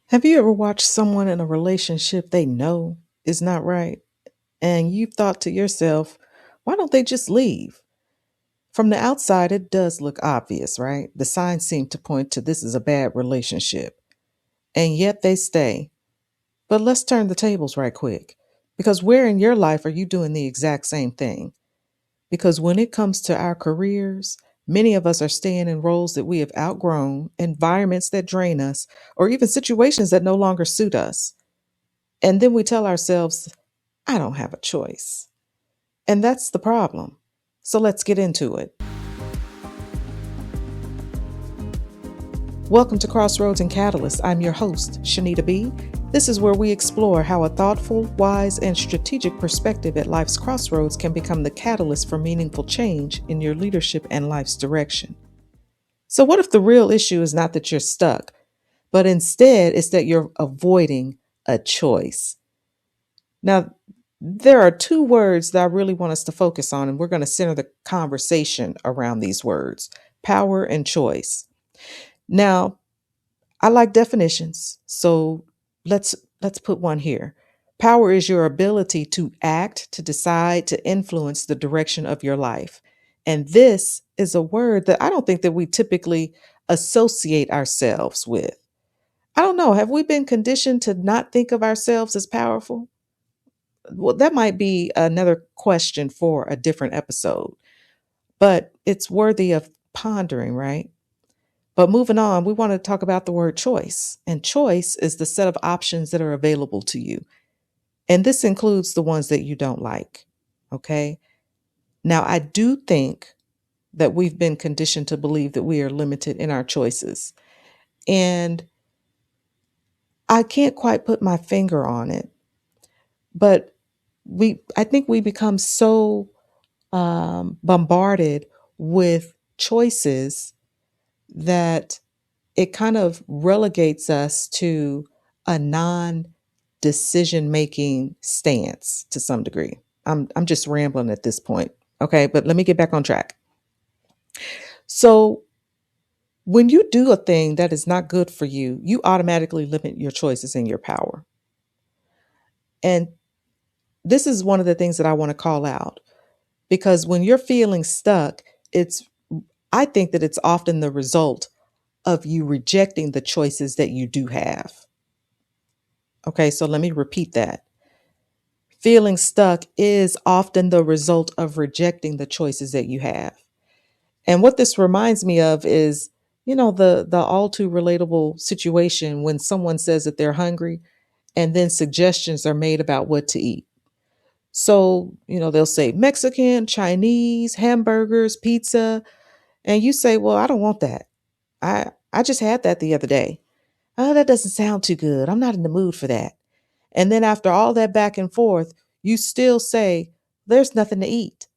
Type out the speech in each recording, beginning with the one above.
Have you ever watched someone in a relationship they know is not right? And you've thought to yourself, why don't they just leave? From the outside, it does look obvious, right? The signs seem to point to this is a bad relationship. And yet they stay. But let's turn the tables right quick. Because where in your life are you doing the exact same thing? Because when it comes to our careers, many of us are staying in roles that we have outgrown, environments that drain us, or even situations that no longer suit us. And then we tell ourselves, I don't have a choice. And that's the problem. So let's get into it. Welcome to Crossroads and Catalysts. I'm your host, Shenita B. This is where we explore how a thoughtful, wise, and strategic perspective at life's crossroads can become the catalyst for meaningful change in your leadership and life's direction. So, what if the real issue is not that you're stuck, but instead it's that you're avoiding a choice? Now, there are two words that I really want us to focus on, and we're going to center the conversation around these words: power and choice. Now, I like definitions, so let's let's put one here. Power is your ability to act, to decide, to influence the direction of your life. And this is a word that I don't think that we typically associate ourselves with. I don't know, have we been conditioned to not think of ourselves as powerful? Well, that might be another question for a different episode, but it's worthy of pondering, right? But moving on, we want to talk about the word choice. And choice is the set of options that are available to you. And this includes the ones that you don't like. Okay. Now, I do think that we've been conditioned to believe that we are limited in our choices. And I can't quite put my finger on it, but I think we become so bombarded with choices that it kind of relegates us to a non decision making stance to some degree. I'm just rambling at this point. Okay, but let me get back on track. So, when you do a thing that is not good for you, you automatically limit your choices and your power. And this is one of the things that I want to call out because when you're feeling stuck, it's I think that it's often the result of you rejecting the choices that you do have. Okay, so let me repeat that. Feeling stuck is often the result of rejecting the choices that you have. And what this reminds me of is, the all too relatable situation when someone says that they're hungry and then suggestions are made about what to eat. So, they'll say Mexican, Chinese, hamburgers, pizza, and you say, "Well, I don't want that. I just had that the other day. Oh, that doesn't sound too good. I'm not in the mood for that." And then after all that back and forth, you still say, there's nothing to eat.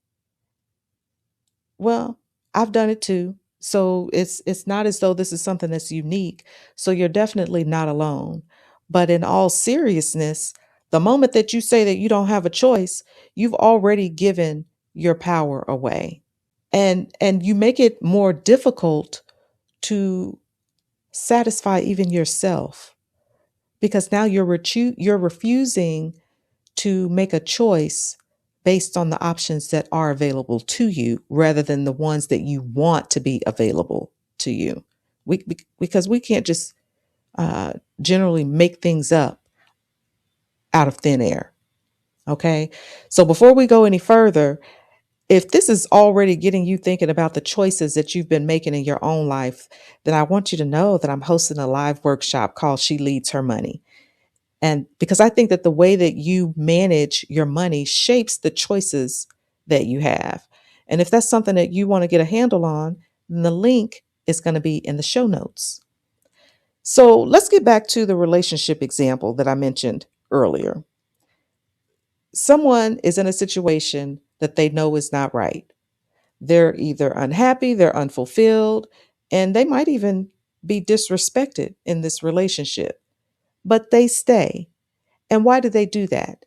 Well, I've done it too. So it's not as though this is something that's unique. So you're definitely not alone. But in all seriousness, the moment that you say that you don't have a choice, you've already given your power away. And you make it more difficult to satisfy even yourself because now you're refusing to make a choice based on the options that are available to you rather than the ones that you want to be available to you. Because we can't just generally make things up out of thin air. Okay. So before we go any further, if this is already getting you thinking about the choices that you've been making in your own life, then I want you to know that I'm hosting a live workshop called She Leads Her Money. And because I think that the way that you manage your money shapes the choices that you have. And if that's something that you want to get a handle on, then the link is going to be in the show notes. So let's get back to the relationship example that I mentioned earlier. Someone is in a situation that they know is not right. They're either unhappy, they're unfulfilled, and they might even be disrespected in this relationship, but they stay. And why do they do that?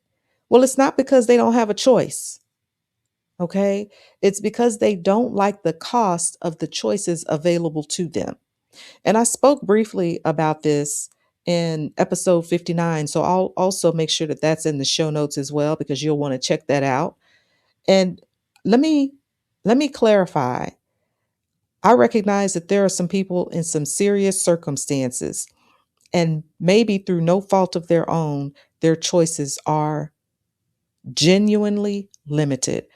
Well, it's not because they don't have a choice. Okay. It's because they don't like the cost of the choices available to them. And I spoke briefly about this in episode 59. So I'll also make sure that that's in the show notes as well, because you'll want to check that out. And let me let me clarify. I recognize that there are some people in some serious circumstances, and maybe through no fault of their own, their choices are genuinely limited.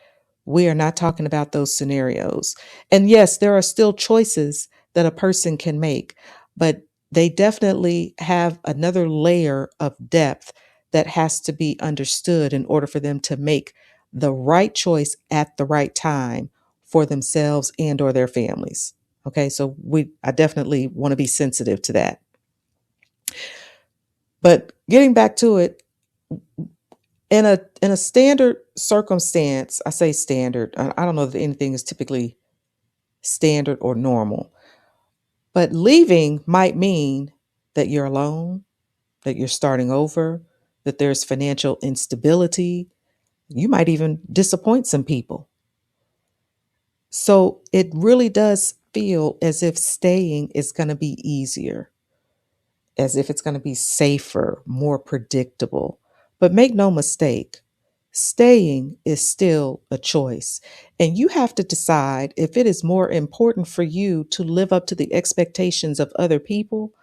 We are not talking about those scenarios. And yes, there are still choices that a person can make, but they definitely have another layer of depth that has to be understood in order for them to make the right choice at the right time for themselves and or their families. Okay, so I definitely want to be sensitive to that. But getting back to it, in a standard circumstance, I say standard. I don't know that anything is typically standard or normal, but leaving might mean that you're alone, that you're starting over, that there's financial instability. You might even disappoint some people. So it really does feel as if staying is going to be easier, as if it's going to be safer, more predictable. But make no mistake, staying is still a choice. And you have to decide if it is more important for you to live up to the expectations of other people,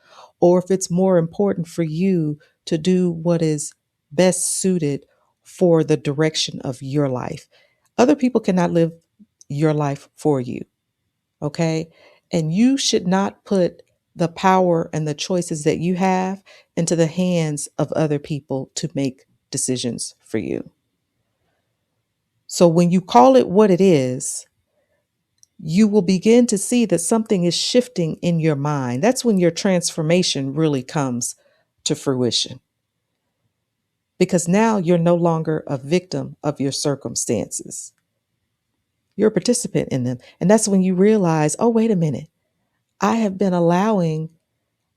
or if it's more important for you to do what is best suited for the direction of your life. Other people cannot live your life for you. Okay. And you should not put the power and the choices that you have into the hands of other people to make decisions for you. So when you call it what it is, you will begin to see that something is shifting in your mind. That's when your transformation really comes to fruition. Because now you're no longer a victim of your circumstances. You're a participant in them. And that's when you realize, oh, wait a minute. I have been allowing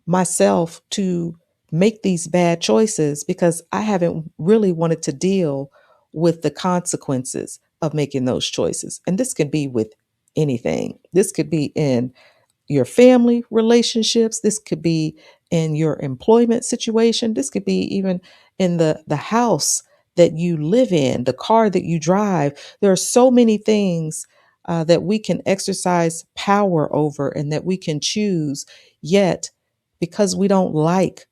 myself to make these bad choices because I haven't really wanted to deal with the consequences of making those choices. And this can be with anything. This could be in your family relationships. This could be in your employment situation. This could be even in the house that you live in, the car that you drive. There are so many things that we can exercise power over and that we can choose. Yet, because we don't like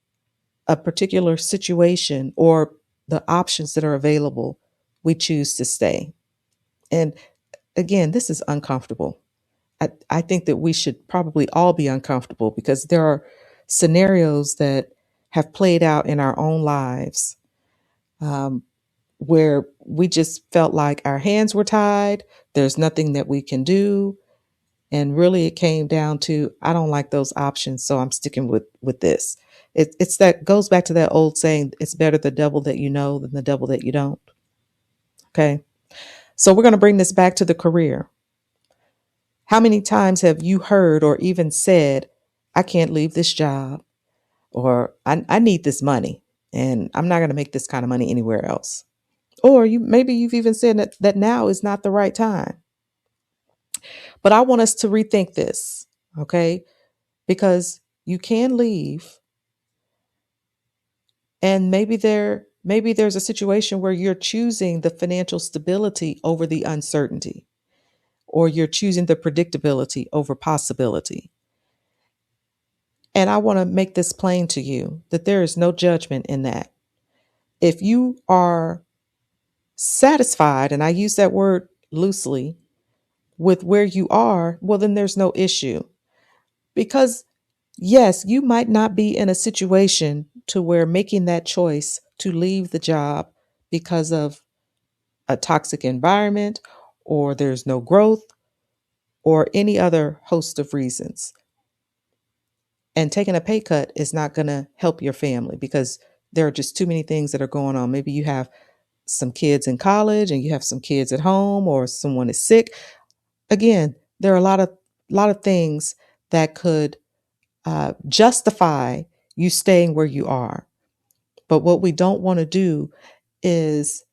a particular situation or the options that are available, we choose to stay. And again, this is uncomfortable. I think that we should probably all be uncomfortable because there are scenarios that have played out in our own lives um, where we just felt like our hands were tied. There's nothing that we can do. And really it came down to, I don't like those options, so I'm sticking with this. It's that goes back to that old saying, it's better the devil that you know than the devil that you don't. Okay. So we're going to bring this back to the career. How many times have you heard or even said, I can't leave this job, or I need this money and I'm not going to make this kind of money anywhere else? Or maybe you've even said that now is not the right time. But I want us to rethink this, okay? Because you can leave, and maybe there's a situation where you're choosing the financial stability over the uncertainty, or you're choosing the predictability over possibility. And I want to make this plain to you that there is no judgment in that. If you are satisfied, and I use that word loosely, with where you are, well, then there's no issue. Because yes, you might not be in a situation to where making that choice to leave the job because of a toxic environment, or there's no growth, or any other host of reasons. And taking a pay cut is not going to help your family because there are just too many things that are going on. Maybe you have some kids in college and you have some kids at home, or someone is sick. Again, there are a lot of things that could justify you staying where you are. But what we don't want to do is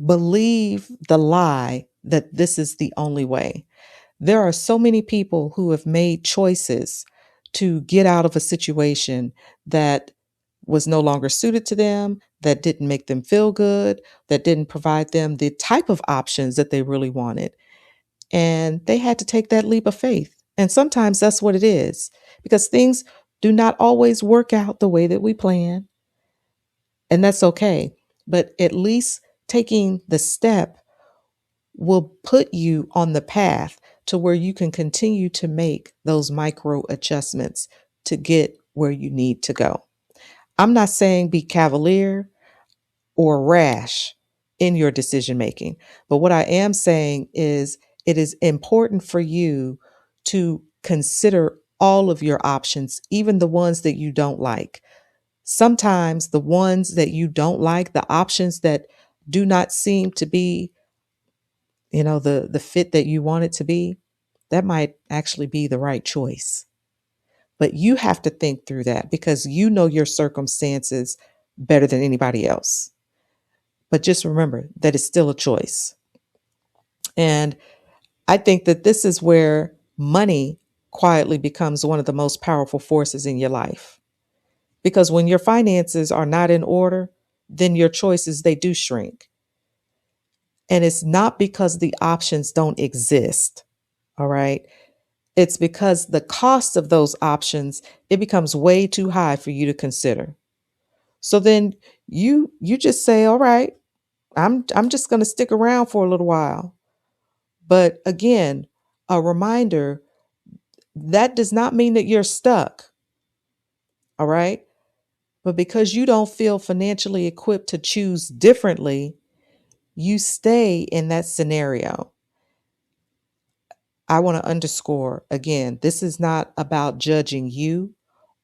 believe the lie that this is the only way. There are so many people who have made choices to get out of a situation that was no longer suited to them, that didn't make them feel good, that didn't provide them the type of options that they really wanted. And they had to take that leap of faith. And sometimes that's what it is, because things do not always work out the way that we plan. And that's okay. But at least taking the step will put you on the path to where you can continue to make those micro adjustments to get where you need to go. I'm not saying be cavalier or rash in your decision making, but what I am saying is it is important for you to consider all of your options, even the ones that you don't like. Sometimes the ones that you don't like, the options that do not seem to be, the fit that you want it to be, that might actually be the right choice. But you have to think through that because you know your circumstances better than anybody else. But just remember that it's still a choice. And I think that this is where money quietly becomes one of the most powerful forces in your life. Because when your finances are not in order, then your choices, they do shrink. And it's not because the options don't exist. All right. It's because the cost of those options, it becomes way too high for you to consider. So then you just say, all right, I'm just going to stick around for a little while. But again, a reminder that does not mean that you're stuck. All right. But because you don't feel financially equipped to choose differently, you stay in that scenario. I want to underscore again, this is not about judging you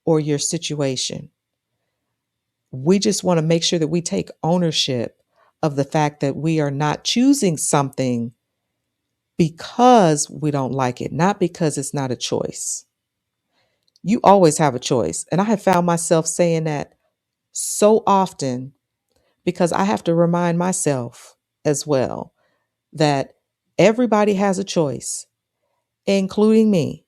or your situation. We just want to make sure that we take ownership of the fact that we are not choosing something because we don't like it, not because it's not a choice. You always have a choice. And I have found myself saying that so often because I have to remind myself as well that everybody has a choice, including me.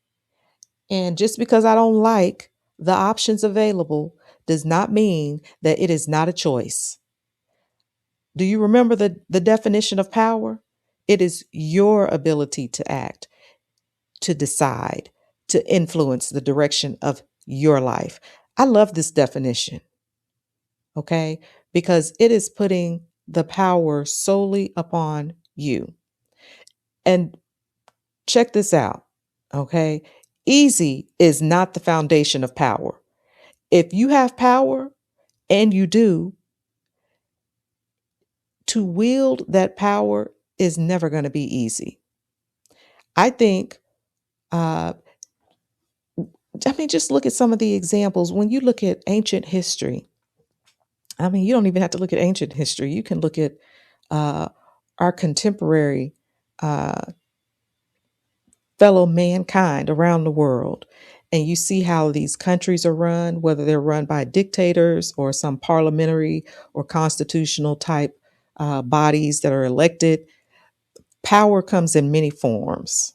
And just because I don't like the options available does not mean that it is not a choice. Do you remember the definition of power? It is your ability to act, to decide, to influence the direction of your life. I love this definition, okay? Because it is putting the power solely upon you. And check this out, okay? Easy is not the foundation of power. If you have power, and you do, to wield that power is never going to be easy. I think, uh, just look at some of the examples. When you look at ancient history, you don't even have to look at ancient history. You can look at uh, our contemporary uh, fellow mankind around the world. And you see how these countries are run, whether they're run by dictators or some parliamentary or constitutional type bodies that are elected. Power comes in many forms.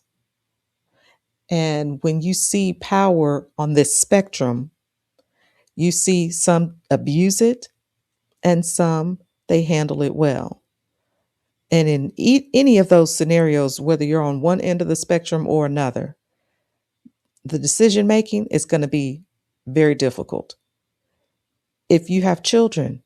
And when you see power on this spectrum, you see some abuse it and some they handle it well. And in any of those scenarios, whether you're on one end of the spectrum or another, the decision making is going to be very difficult. If you have children,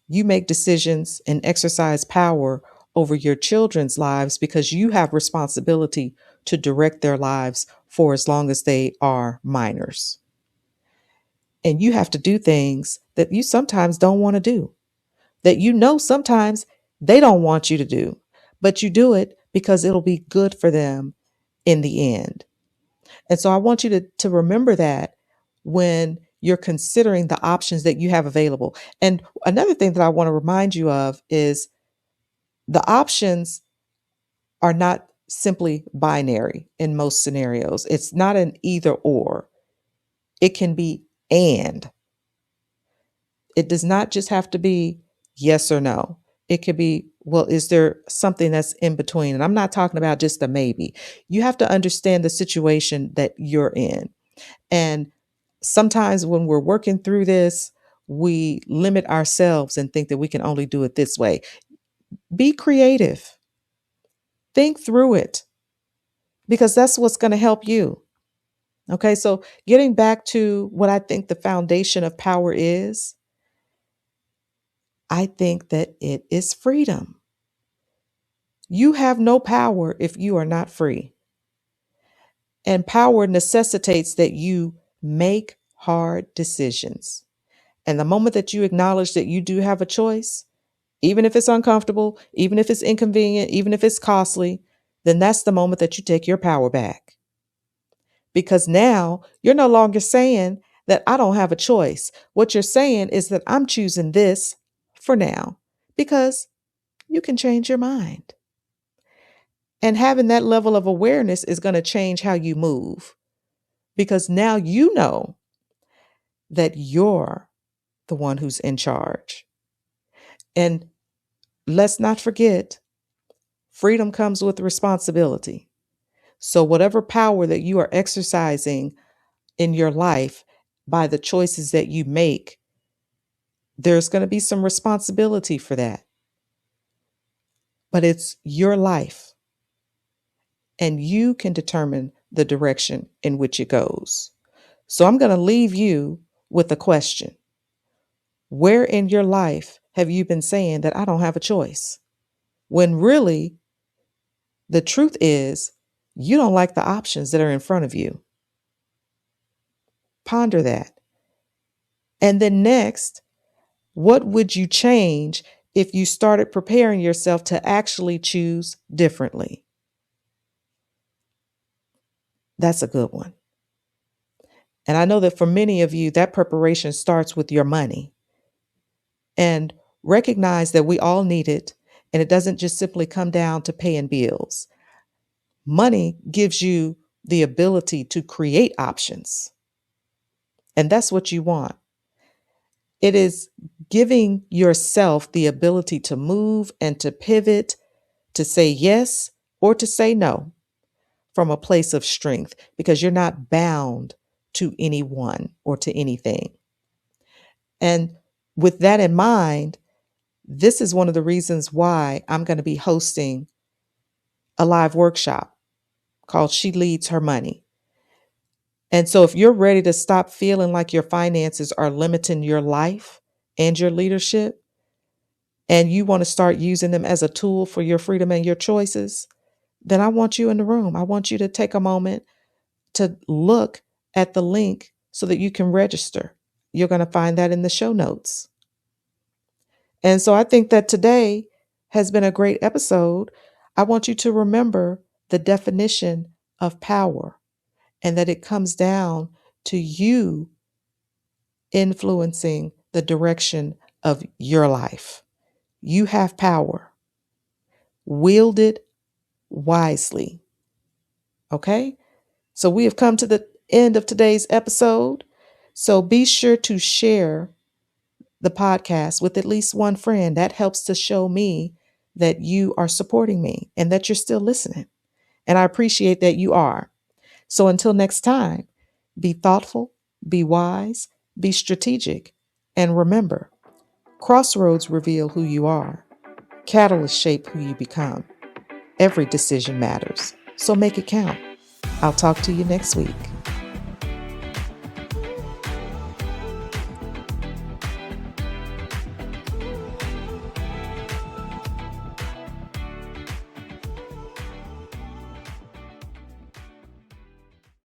you make decisions and exercise power over your children's lives because you have responsibility to direct their lives for as long as they are minors. And you have to do things that you sometimes don't want to do, that sometimes they don't want you to do, but you do it because it'll be good for them in the end. And so I want you to remember that when you're considering the options that you have available. And another thing that I want to remind you of is the options are not simply binary in most scenarios. It's not an either or. It can be and. It does not just have to be yes or no. It could be, well, is there something that's in between? And I'm not talking about just a maybe. You have to understand the situation that you're in. And sometimes when we're working through this, we limit ourselves and think that we can only do it this way. Be creative. Think through it because that's what's going to help you. Okay, so getting back to what I think the foundation of power is, I think that it is freedom. You have no power if you are not free. And power necessitates that you make hard decisions. And the moment that you acknowledge that you do have a choice, even if it's uncomfortable, even if it's inconvenient, even if it's costly, then that's the moment that you take your power back. Because now you're no longer saying that I don't have a choice. What you're saying is that I'm choosing this for now because you can change your mind. And having that level of awareness is going to change how you move because now you know that you're the one who's in charge. And let's not forget, freedom comes with responsibility. So whatever power that you are exercising in your life by the choices that you make, there's going to be some responsibility for that. But it's your life, and you can determine the direction in which it goes. So I'm going to leave you with a question. Where in your life have you been saying that I don't have a choice? When really, the truth is, you don't like the options that are in front of you. Ponder that. And then next, what would you change if you started preparing yourself to actually choose differently? That's a good one. And I know that for many of you, that preparation starts with your money. And recognize that we all need it, and it doesn't just simply come down to paying bills. Money gives you the ability to create options, and that's what you want. It is giving yourself the ability to move and to pivot, to say yes or to say no from a place of strength because you're not bound to anyone or to anything. And with that in mind, this is one of the reasons why I'm going to be hosting a live workshop called She Leads Her Money. And so if you're ready to stop feeling like your finances are limiting your life and your leadership, and you want to start using them as a tool for your freedom and your choices, then I want you in the room. I want you to take a moment to look at the link so that you can register. You're going to find that in the show notes. And so I think that today has been a great episode. I want you to remember the definition of power and that it comes down to you influencing the direction of your life. You have power. Wield it wisely. Okay? So we have come to the end of today's episode. So be sure to share the podcast with at least one friend. That helps to show me that you are supporting me and that you're still listening. And I appreciate that you are. So until next time, be thoughtful, be wise, be strategic, and remember, crossroads reveal who you are. Catalysts shape who you become. Every decision matters, so make it count. I'll talk to you next week.